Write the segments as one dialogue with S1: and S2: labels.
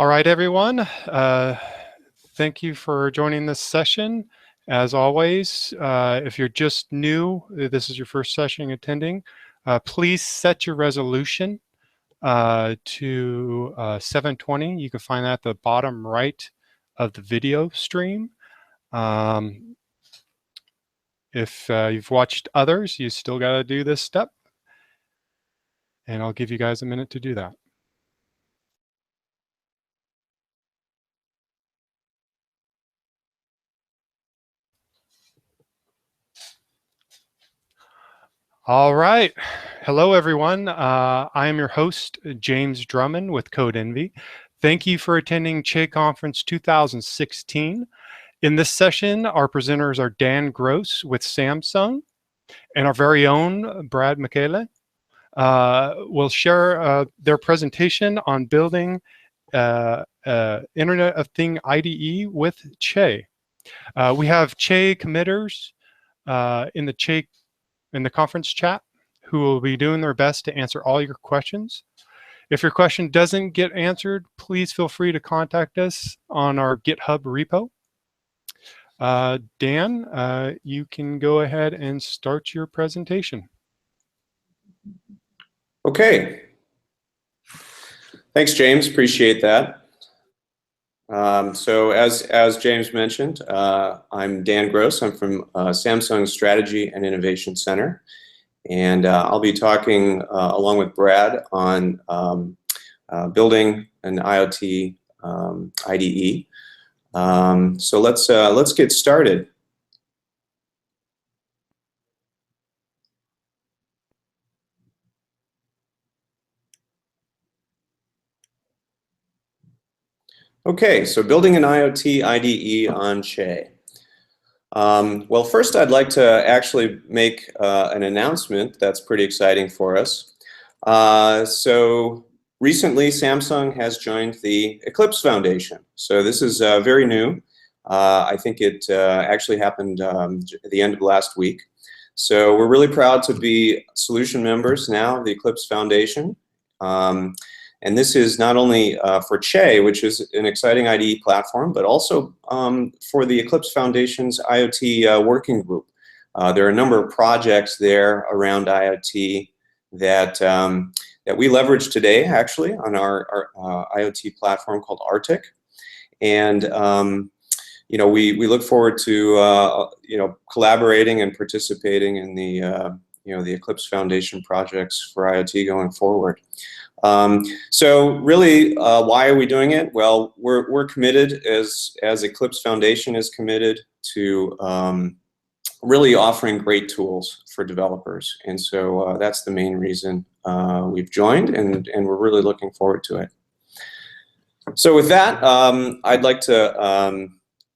S1: All right, everyone. Thank you for joining this session. As always, if you're just new, this is your first session attending, please set your resolution to 720. You can find that at the bottom right of the video stream. If you've watched others, you still got to do this step. And I'll give you guys a minute to do that. All right. Hello, everyone. I am your host, James Drummond with Code Envy. Thank you for attending CheConf 2016. In this session, our presenters are Dan Gross with Samsung and our very own Brad Michele. Will share their presentation on building Internet of Things IDE with Che. We have Che committers in the conference chat who will be doing their best to answer all your questions. If your question doesn't get answered, please feel free to contact us on our GitHub repo. Dan, you can go ahead and start your presentation.
S2: Okay. Thanks, James. Appreciate that. So as James mentioned, I'm Dan Gross. I'm from Samsung Strategy and Innovation Center. And I'll be talking along with Brad on building an IoT IDE. So let's get started. Okay, so building an IoT IDE on Che. Well, first I'd like to actually make an announcement that's pretty exciting for us. So recently Samsung has joined the Eclipse Foundation. So this is very new. I think it actually happened at the end of last week. So we're really proud to be solution members now of the Eclipse Foundation. And this is not only for Che, which is an exciting IDE platform, but also for the Eclipse Foundation's IoT working group. There are a number of projects there around IoT that we leverage today, actually, on our IoT platform called Arctic. And you know, we look forward to you know, collaborating and participating in the you know, the Eclipse Foundation projects for IoT going forward. So really, why are we doing it? Well, we're committed, as Eclipse Foundation is committed to really offering great tools for developers. And so that's the main reason we've joined, and we're really looking forward to it. So with that, I'd like to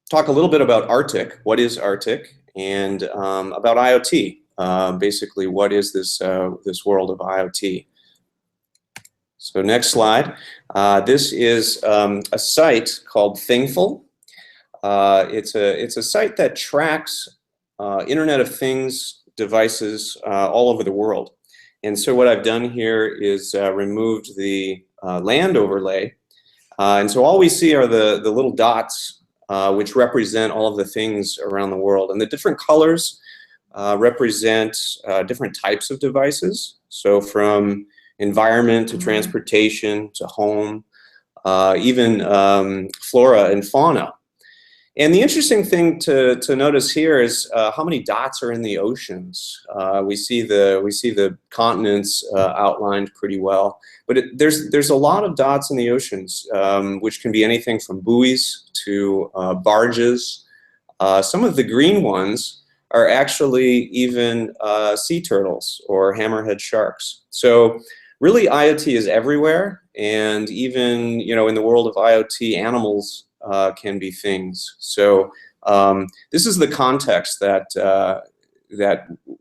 S2: talk a little bit about Arctic. What is Arctic? And about IoT. Basically, what is this world of IoT? So next slide. This is a site called Thingful. It's a site that tracks Internet of Things devices all over the world. And so what I've done here is removed the land overlay. And so all we see are the little dots which represent all of the things around the world. And the different colors represent different types of devices. So from environment to transportation to home, even flora and fauna. And the interesting thing to notice here is how many dots are in the oceans. We see the continents outlined pretty well, but there's a lot of dots in the oceans, which can be anything from buoys to barges. Some of the green ones are actually even sea turtles or hammerhead sharks. So really, IoT is everywhere, and even, you know, in the world of IoT, animals can be things. So this is the context that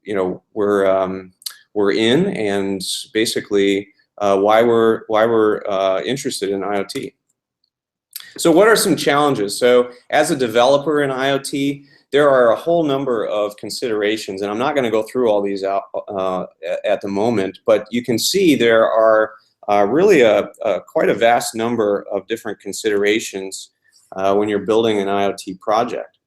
S2: you know, we're in, and basically why we're interested in IoT. So what are some challenges? So as a developer in IoT, there are a whole number of considerations, and I'm not going to go through all these out at the moment, but you can see there are really quite a vast number of different considerations when you're building an IoT project.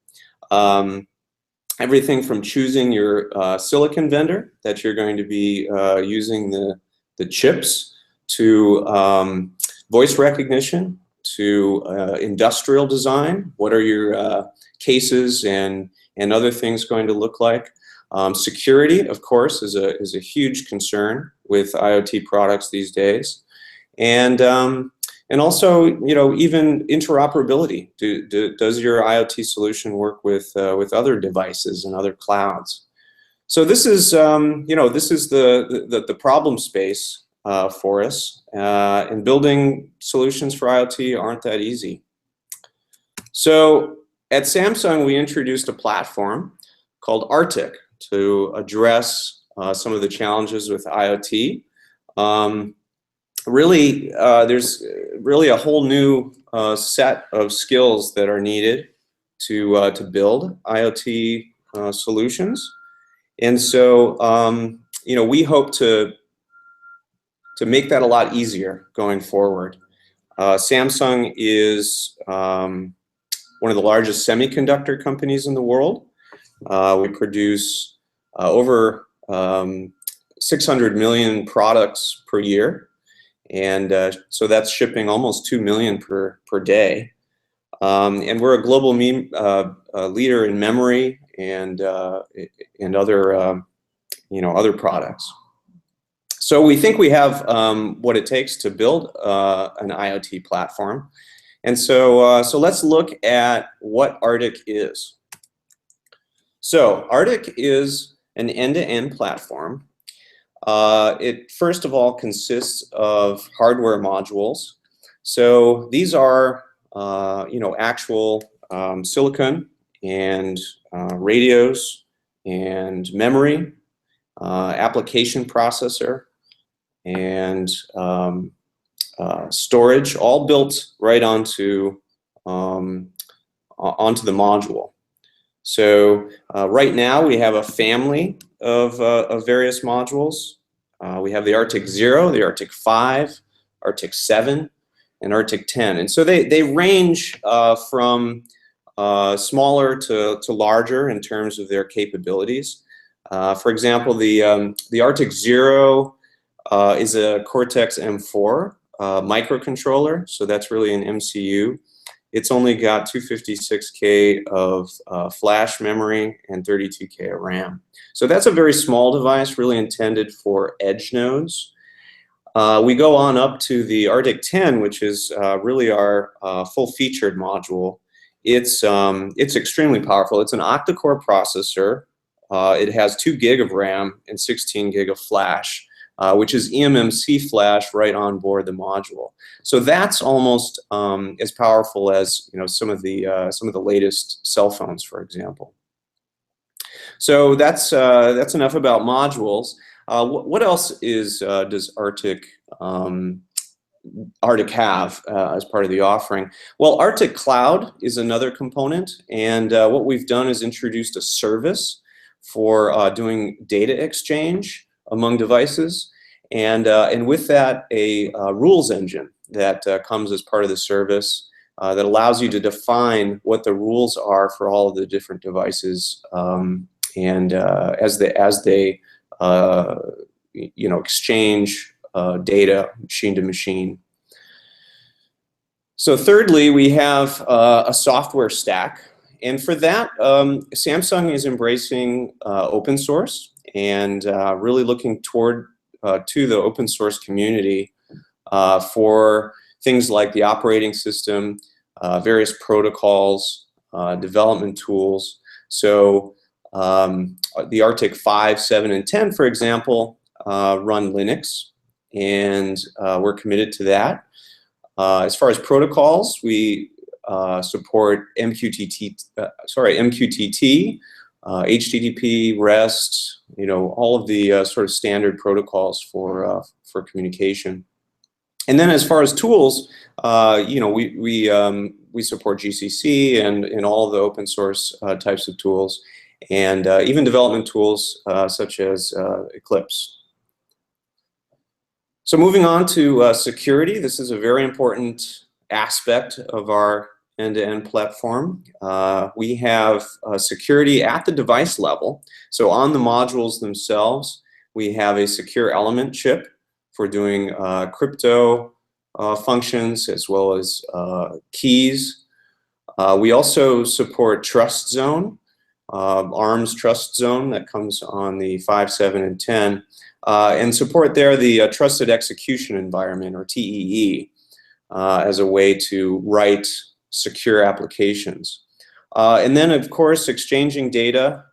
S2: Everything from choosing your silicon vendor that you're going to be using the chips, to voice recognition, to industrial design. What are your cases and other things going to look like? Security, of course, is a huge concern with IoT products these days, and also, you know, even interoperability. Does your IoT solution work with other devices and other clouds? So this is, you know, this is the problem space for us, and building solutions for IoT aren't that easy. So at Samsung, we introduced a platform called Arctic to address some of the challenges with IoT. Really, there's really a whole new set of skills that are needed to build IoT solutions, and so you know, we hope to make that a lot easier going forward. Samsung is one of the largest semiconductor companies in the world. We produce over 600 million products per year, and so that's shipping almost 2 million per day. And we're a global leader in memory and other you know, other products. So we think we have what it takes to build an IoT platform. And so, so let's look at what Arctic is. So Arctic is an end-to-end platform. It first of all consists of hardware modules. So these are you know, actual silicon and radios and memory, application processor, and storage, all built right onto the module. So right now we have a family of various modules. We have the Arctic 0, the Arctic 5, Arctic 7, and Arctic 10. And so they range from smaller to larger in terms of their capabilities. For example, the Arctic 0 is a Cortex M4 microcontroller, so that's really an MCU. It's only got 256K of flash memory and 32K of RAM. So that's a very small device, really intended for edge nodes. We go on up to the Arctic 10, which is really our full-featured module. It's extremely powerful. It's an octa-core processor. It has 2 gig of RAM and 16 gig of flash, which is eMMC flash right on board the module. So that's almost as powerful as, you know, some of the latest cell phones, for example. So that's enough about modules. What else does Arctic have as part of the offering? Well, Arctic Cloud is another component, and what we've done is introduced a service for doing data exchange among devices, and with that a rules engine that comes as part of the service that allows you to define what the rules are for all of the different devices, and as they you know, exchange data machine to machine. So thirdly, we have a software stack, and for that Samsung is embracing open source and really looking toward to the open source community for things like the operating system, various protocols, development tools. So the Arctic 5, 7, and 10, for example, run Linux, and we're committed to that. As far as protocols, we support MQTT, HTTP, REST, you know, all of the sort of standard protocols for communication. And then as far as tools, you know, we support GCC and all of the open source types of tools, and even development tools such as Eclipse. So moving on to security, this is a very important aspect of our end-to-end platform. We have security at the device level. So on the modules themselves, we have a secure element chip for doing crypto functions as well as keys. We also support trust zone, ARM's trust zone that comes on the 5, 7, and 10, and support there the trusted execution environment, or TEE, as a way to write secure applications. And then, of course, exchanging data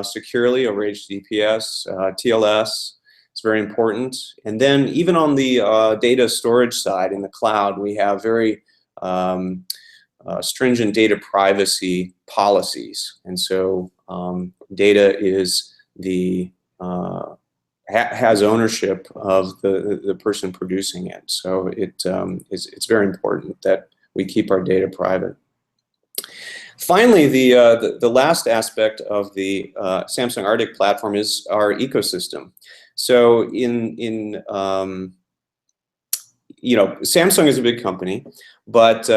S2: securely over HTTPS, TLS. It's very important. And then even on the data storage side in the cloud, we have very stringent data privacy policies. And so data is has ownership of the person producing it. So it's very important that we keep our data private. Finally, the last aspect of the Samsung Arctic platform is our ecosystem. So Samsung is a big company, but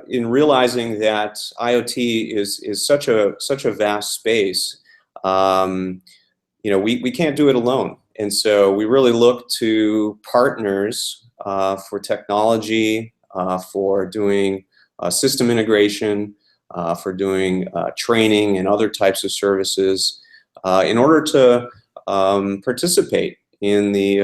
S2: in realizing that IoT is such a vast space, we can't do it alone. And so we really look to partners for technology, for doing system integration, for doing training and other types of services in order to participate in the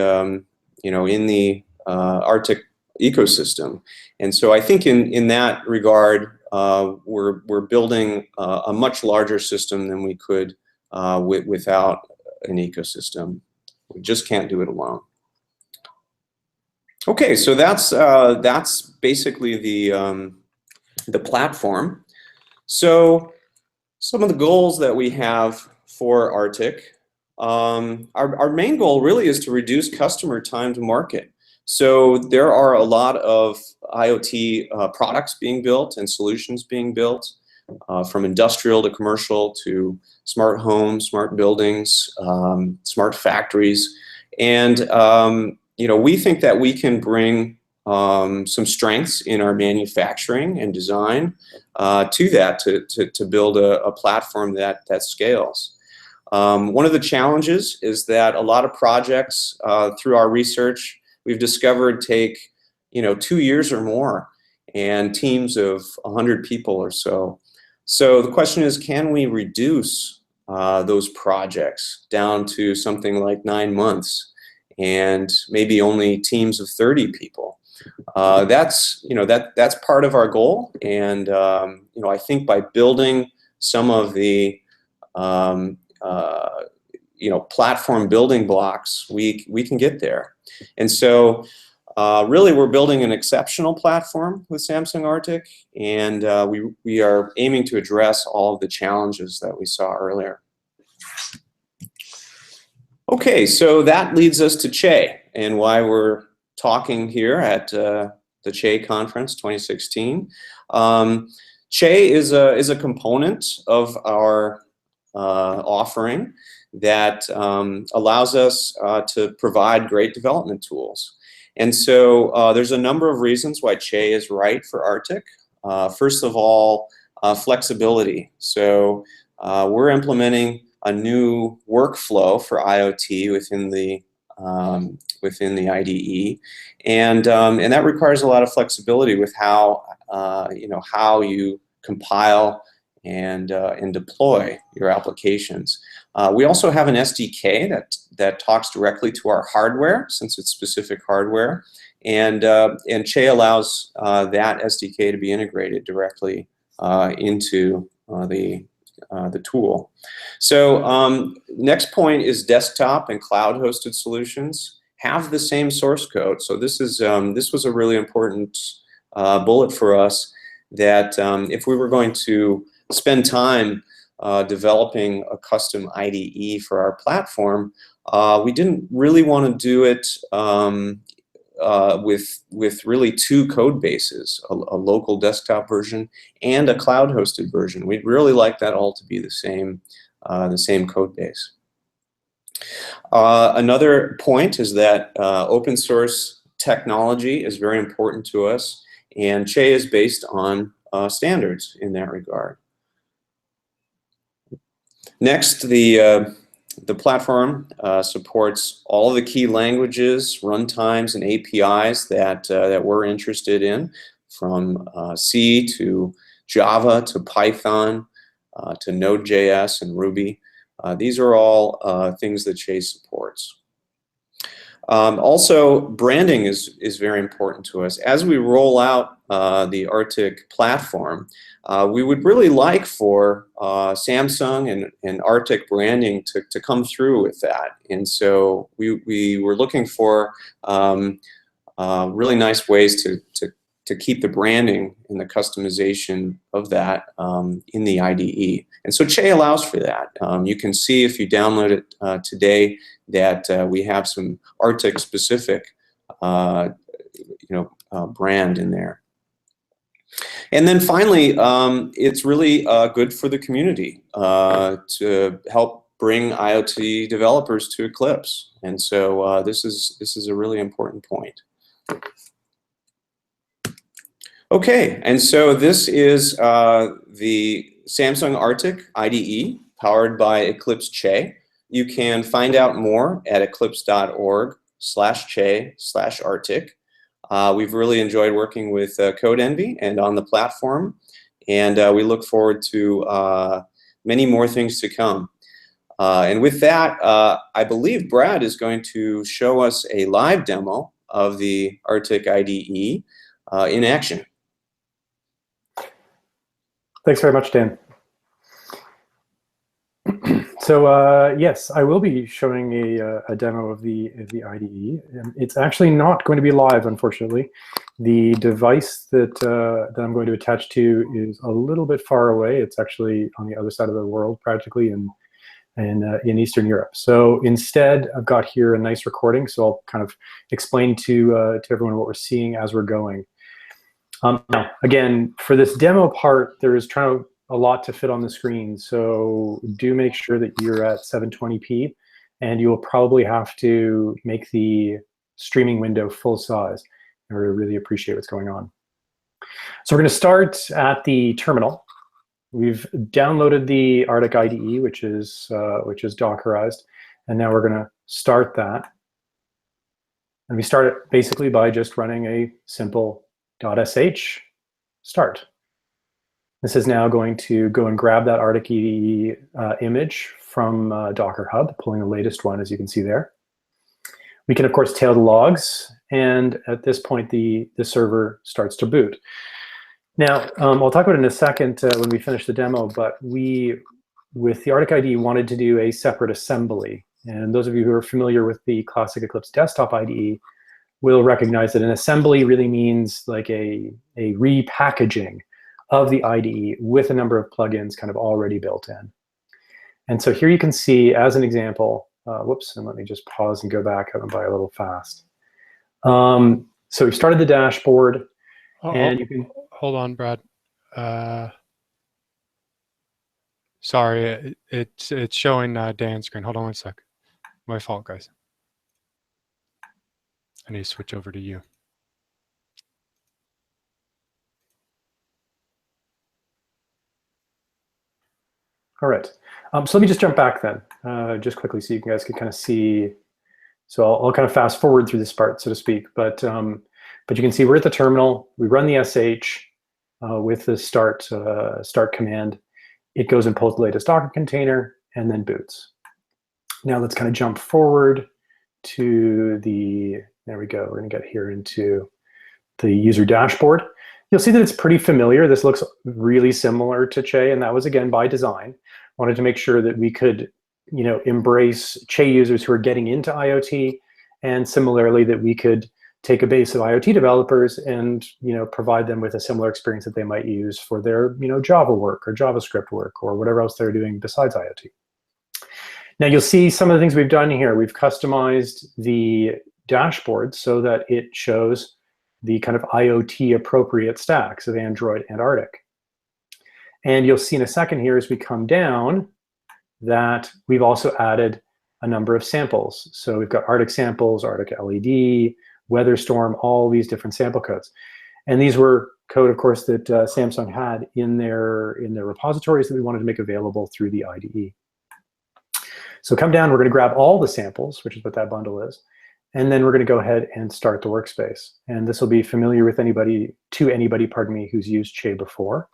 S2: Arctic ecosystem. And so I think in that regard, we're building a much larger system than we could without an ecosystem. We just can't do it alone. Okay, so that's basically the platform. So some of the goals that we have for Arctic, our main goal really is to reduce customer time to market. So there are a lot of IoT products being built and solutions being built, from industrial to commercial to smart homes, smart buildings, smart factories. And we think that we can bring some strengths in our manufacturing and design to that, to build a platform that scales. One of the challenges is that a lot of projects through our research we've discovered take 2 years or more, and teams of 100 people or so. So the question is, can we reduce those projects down to something like 9 months and maybe only teams of 30 people? That's part of our goal, and I think by building some of the platform building blocks, we can get there. And so really we're building an exceptional platform with Samsung Arctic, and we are aiming to address all of the challenges that we saw earlier. Okay, so that leads us to Che, and why we're talking here at the CheConf 2016. Che is a component of our offering that allows us to provide great development tools. And so there's a number of reasons why Che is right for Arctic. First of all, flexibility. So we're implementing a new workflow for IoT within the IDE, and that requires a lot of flexibility with how how you compile and deploy your applications. We also have an SDK that talks directly to our hardware, since it's specific hardware, and Che allows that SDK to be integrated directly into the tool. So next point is desktop and cloud-hosted solutions have the same source code. So this was a really important bullet for us, that if we were going to spend time developing a custom IDE for our platform, we didn't really want to do it with really two code bases, a local desktop version and a cloud-hosted version. We'd really like that all to be the same code base. Another point is that open source technology is very important to us, and Che is based on standards in that regard. Next, the platform supports all the key languages, runtimes, and APIs that we're interested in, from C to Java to Python to Node.js and Ruby. These are all things that Che supports. Also, branding is very important to us. As we roll out the Arctic platform, we would really like for Samsung and Arctic branding to come through with that. And so we were looking for really nice ways to keep the branding and the customization of that in the IDE. And so Che allows for that. You can see if you download it today that we have some Arctic-specific brand in there. And then finally, it's really good for the community to help bring IoT developers to Eclipse. And so this is a really important point. Okay, and so this is the Samsung Arctic IDE powered by Eclipse Che. You can find out more at eclipse.org/che/Arctic. We've really enjoyed working with CodeEnvy and on the platform, and we look forward to many more things to come. And with that, I believe Brad is going to show us a live demo of the Arctic IDE in action.
S3: Thanks very much, Dan. So yes, I will be showing a demo of the IDE. It's actually not going to be live, unfortunately. The device that I'm going to attach to is a little bit far away. It's actually on the other side of the world, practically in Eastern Europe. So instead, I've got here a nice recording. So I'll kind of explain to everyone what we're seeing as we're going. Now, again, for this demo part, there is a lot to fit on the screen. So do make sure that you're at 720p, and you will probably have to make the streaming window full size in order to really appreciate what's going on. So we're going to start at the terminal. We've downloaded the Arctic IDE, which is Dockerized, and now we're going to start that. And we start it basically by just running a simple .sh start. This is now going to go and grab that Arctic IDE image from Docker Hub, pulling the latest one, as you can see there. We can, of course, tail the logs, and at this point, the server starts to boot. Now, I'll talk about it in a second when we finish the demo, but we, with the Arctic IDE, wanted to do a separate assembly. And those of you who are familiar with the classic Eclipse desktop IDE will recognize that an assembly really means like a repackaging of the IDE with a number of plugins kind of already built in. And so here you can see, as an example, whoops, and let me just pause and go back. I went by a little fast. So we started the dashboard, and you can...
S1: Hold on, Brad. Sorry, it's showing Dan's screen. Hold on one sec. My fault, guys. I need to switch over to you.
S3: All right. So let me just jump back then, just quickly, so you guys can kind of see. So I'll kind of fast forward through this part, so to speak. But you can see we're at the terminal. We run the sh with the start command. It goes and pulls the latest Docker container and then boots. Now let's kind of jump forward to the, there we go. We're going to get here into the user dashboard. You'll see that it's pretty familiar. This looks really similar to Che, and that was, again, by design. Wanted to make sure that we could, embrace Che users who are getting into IoT, and similarly that we could take a base of IoT developers and, provide them with a similar experience that they might use for their, Java work or JavaScript work or whatever else they're doing besides IoT. Now you'll see some of the things we've done here. We've customized the dashboard so that it shows the kind of IoT appropriate stacks of Android and Arctic. And you'll see in a second here as we come down that we've also added a number of samples. So we've got Arctic samples, Arctic LED, weather storm, all these different sample codes. And these were code, of course, that Samsung had in their repositories that we wanted to make available through the IDE. So come down, we're going to grab all the samples, which is what that bundle is, and then we're going to go ahead and start the workspace. And this will be familiar with anybody, pardon me, who's used Che before.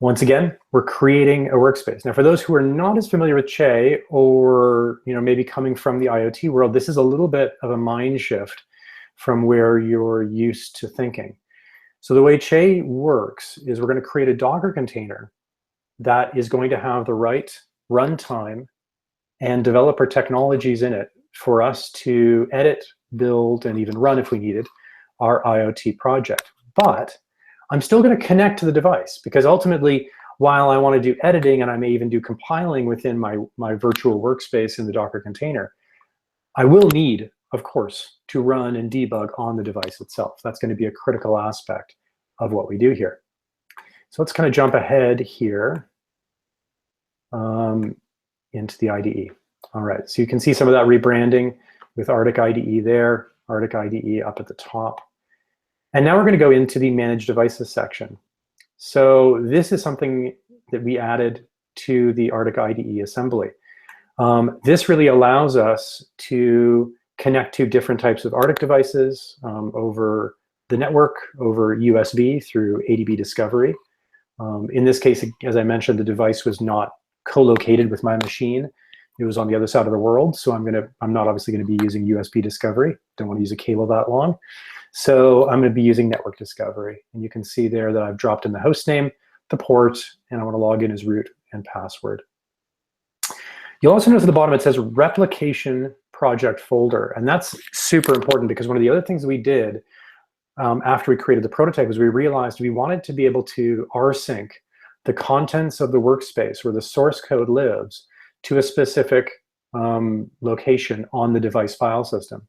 S3: Once again, we're creating a workspace. Now, for those who are not as familiar with Che, or maybe coming from the IoT world, this is a little bit of a mind shift from where you're used to thinking. So the way Che works is we're going to create a Docker container that is going to have the right runtime and developer technologies in it for us to edit, build, and even run, if we needed, our IoT project. But I'm still going to connect to the device, because ultimately, while I want to do editing and I may even do compiling within my virtual workspace in the Docker container, I will need, of course, to run and debug on the device itself. That's going to be a critical aspect of what we do here. So let's kind of jump ahead here into the IDE. All right, so you can see some of that rebranding with Arctic IDE there, Arctic IDE up at the top. And now we're going to go into the Manage Devices section. So this is something that we added to the Arctic IDE assembly. This really allows us to connect to different types of Arctic devices over the network, over USB through ADB Discovery. In this case, as I mentioned, the device was not co-located with my machine. It was on the other side of the world, so I'm not obviously going to be using USB Discovery. Don't want to use a cable that long. So I'm going to be using Network Discovery. And you can see there that I've dropped in the host name, the port, and I want to log in as root and password. You'll also notice at the bottom it says Replication Project Folder. And that's super important, because one of the other things we did after we created the prototype was we realized we wanted to be able to rsync the contents of the workspace where the source code lives to a specific location on the device file system.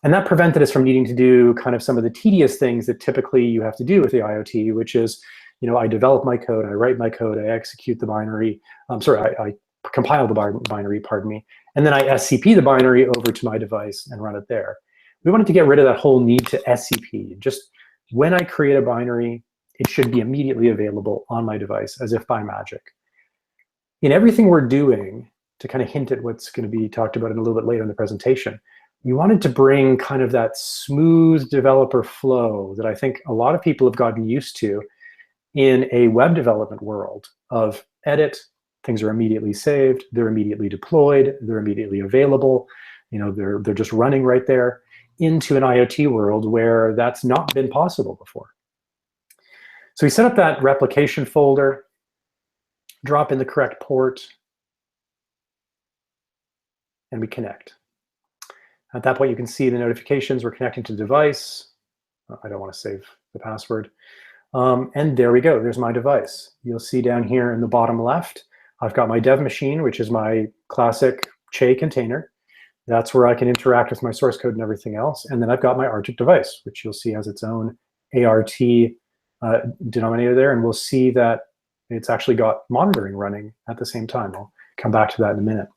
S3: And that prevented us from needing to do kind of some of the tedious things that typically you have to do with the IoT, which is, I develop my code, I write my code, I execute the binary, I compile the binary, pardon me, and then I SCP the binary over to my device and run it there. We wanted to get rid of that whole need to SCP. Just when I create a binary, it should be immediately available on my device, as if by magic. In everything we're doing, to kind of hint at what's going to be talked about in a little bit later in the presentation, we wanted to bring kind of that smooth developer flow that I think a lot of people have gotten used to in a web development world of edit, things are immediately saved, they're immediately deployed, they're immediately available, they're just running right there, into an IoT world where that's not been possible before. So we set up that replication folder, drop in the correct port, and we connect. At that point, you can see the notifications. We're connecting to the device. I don't want to save the password. And there we go. There's my device. You'll see down here in the bottom left, I've got my dev machine, which is my classic Che container. That's where I can interact with my source code and everything else. And then I've got my Arctic device, which you'll see has its own ART denominator there. And we'll see that it's actually got monitoring running at the same time. I'll come back to that in a minute.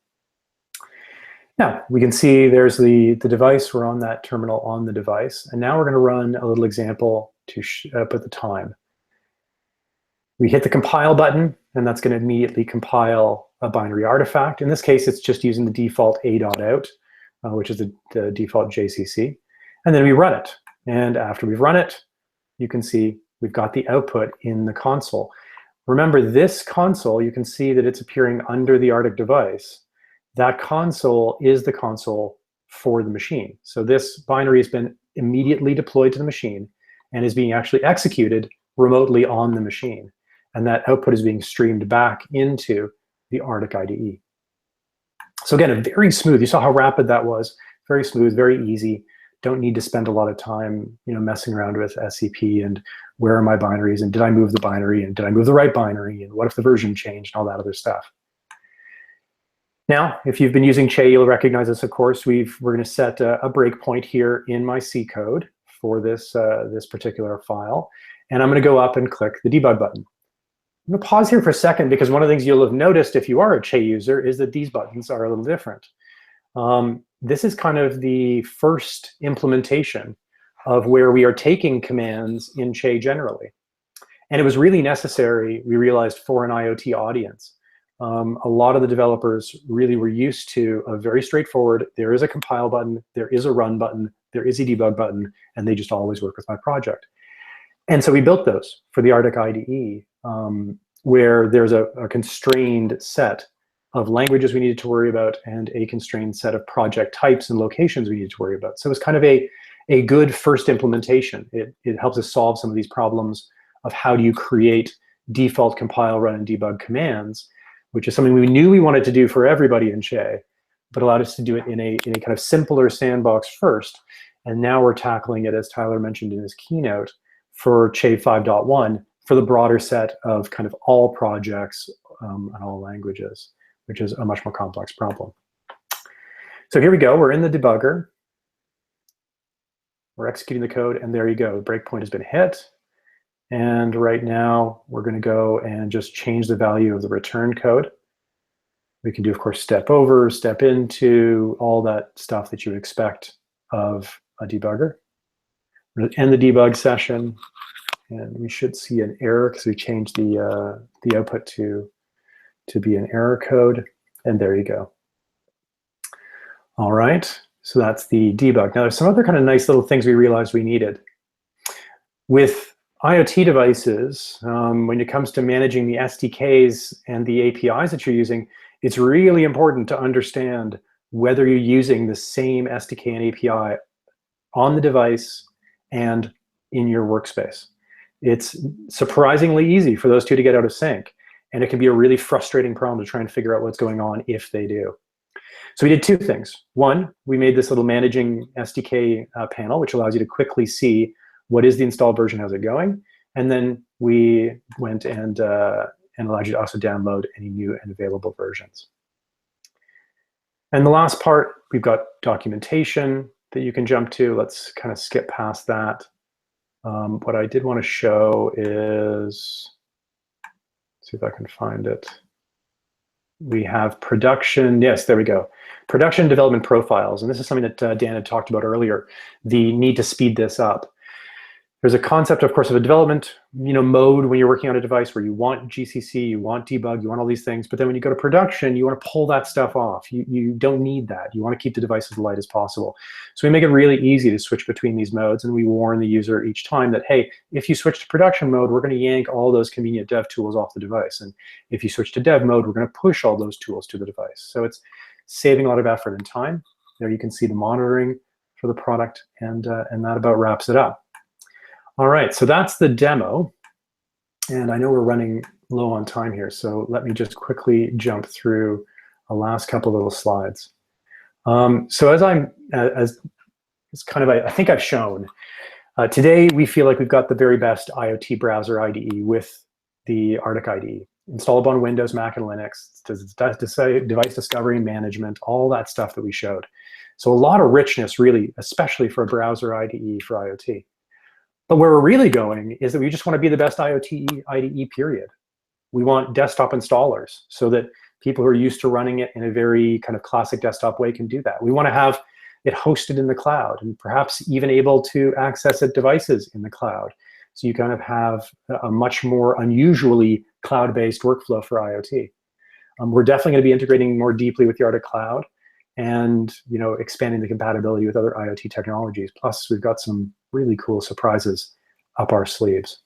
S3: Now, we can see there's the device. We're on that terminal on the device. And now we're going to run a little example to put the time. We hit the compile button, and that's going to immediately compile a binary artifact. In this case, it's just using the default a.out, which is the default JCC. And then we run it. And after we've run it, you can see we've got the output in the console. Remember, this console, you can see that it's appearing under the Arctic device. That console is the console for the machine. So this binary has been immediately deployed to the machine and is being actually executed remotely on the machine. And that output is being streamed back into the Arctic IDE. So again, very smooth. You saw how rapid that was. Very smooth, very easy. Don't need to spend a lot of time, messing around with SCP and where are my binaries and did I move the binary and did I move the right binary and what if the version changed and all that other stuff. Now, if you've been using Che, you'll recognize this, of course. We're going to set a breakpoint here in my C code for this particular file. And I'm going to go up and click the debug button. I'm going to pause here for a second because one of the things you'll have noticed if you are a Che user is that these buttons are a little different. This is kind of the first implementation of where we are taking commands in Che generally. And it was really necessary, we realized, for an IoT audience. A lot of the developers really were used to a very straightforward, there is a compile button, there is a run button, there is a debug button, and they just always work with my project. And so we built those for the Arctic IDE, where there's a constrained set of languages we needed to worry about and a constrained set of project types and locations we needed to worry about. So it was kind of a good first implementation. It helps us solve some of these problems of how do you create default compile, run, and debug commands, which is something we knew we wanted to do for everybody in Che, but allowed us to do it in a kind of simpler sandbox first. And now we're tackling it, as Tyler mentioned in his keynote, for Che 5.1 for the broader set of kind of all projects and all languages, which is a much more complex problem. So here we go. We're in the debugger. We're executing the code, and there you go. The breakpoint has been hit. And right now, we're going to go and just change the value of the return code. We can do, of course, step over, step into, all that stuff that you would expect of a debugger. We're going to end the debug session, and we should see an error because we changed the output to be an error code. And there you go. All right, so that's the debug. Now, there's some other kind of nice little things we realized we needed. With IoT devices, when it comes to managing the SDKs and the APIs that you're using, it's really important to understand whether you're using the same SDK and API on the device and in your workspace. It's surprisingly easy for those two to get out of sync, and it can be a really frustrating problem to try and figure out what's going on if they do. So we did two things. One, we made this little managing SDK panel, which allows you to quickly see what is the installed version, how's it going? And then we went and allowed you to also download any new and available versions. And the last part, we've got documentation that you can jump to. Let's kind of skip past that. What I did want to show is, see if I can find it. We have production, yes, there we go. Production development profiles. And this is something that Dan had talked about earlier, the need to speed this up. There's a concept, of course, of a development mode when you're working on a device where you want GCC, you want debug, you want all these things. But then when you go to production, you want to pull that stuff off. You don't need that. You want to keep the device as light as possible. So we make it really easy to switch between these modes. And we warn the user each time that, hey, if you switch to production mode, we're going to yank all those convenient dev tools off the device. And if you switch to dev mode, we're going to push all those tools to the device. So it's saving a lot of effort and time. There you can see the monitoring for the product. And that about wraps it up. All right, so that's the demo. And I know we're running low on time here, so let me just quickly jump through a last couple little slides. So as kind of I think I've shown, today we feel like we've got the very best IoT browser IDE with the Arctic IDE. Installable on Windows, Mac, and Linux. Device discovery and management, all that stuff that we showed. So a lot of richness, really, especially for a browser IDE for IoT. But where we're really going is that we just want to be the best IoT IDE, period. We want desktop installers so that people who are used to running it in a very kind of classic desktop way can do that. We want to have it hosted in the cloud and perhaps even able to access it devices in the cloud. So you kind of have a much more unusually cloud-based workflow for IoT. We're definitely going to be integrating more deeply with the Arctic Cloud and expanding the compatibility with other IoT technologies. Plus, we've got some really cool surprises up our sleeves.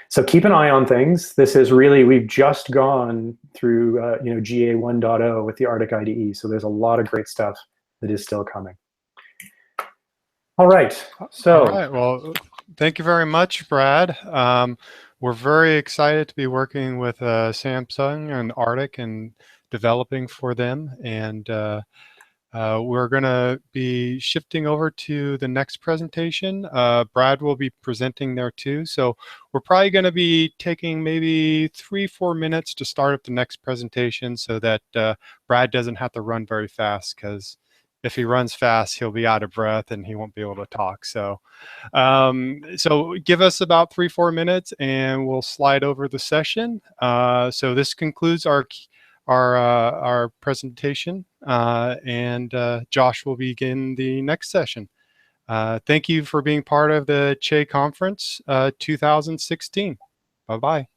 S3: So keep an eye on things. This is really, we've just gone through GA 1.0 with the Arctic IDE. So there's a lot of great stuff that is still coming. All right. So.
S1: All right. Well, thank you very much, Brad. We're very excited to be working with Samsung and Arctic and developing for them. And we're going to be shifting over to the next presentation. Brad will be presenting there too. So we're probably going to be taking maybe 3-4 minutes to start up the next presentation so that Brad doesn't have to run very fast, because if he runs fast, he'll be out of breath and he won't be able to talk. So, so give us about 3-4 minutes and we'll slide over the session. So this concludes our presentation, and Josh will begin the next session. Thank you for being part of the Che Conference 2016. Bye-bye.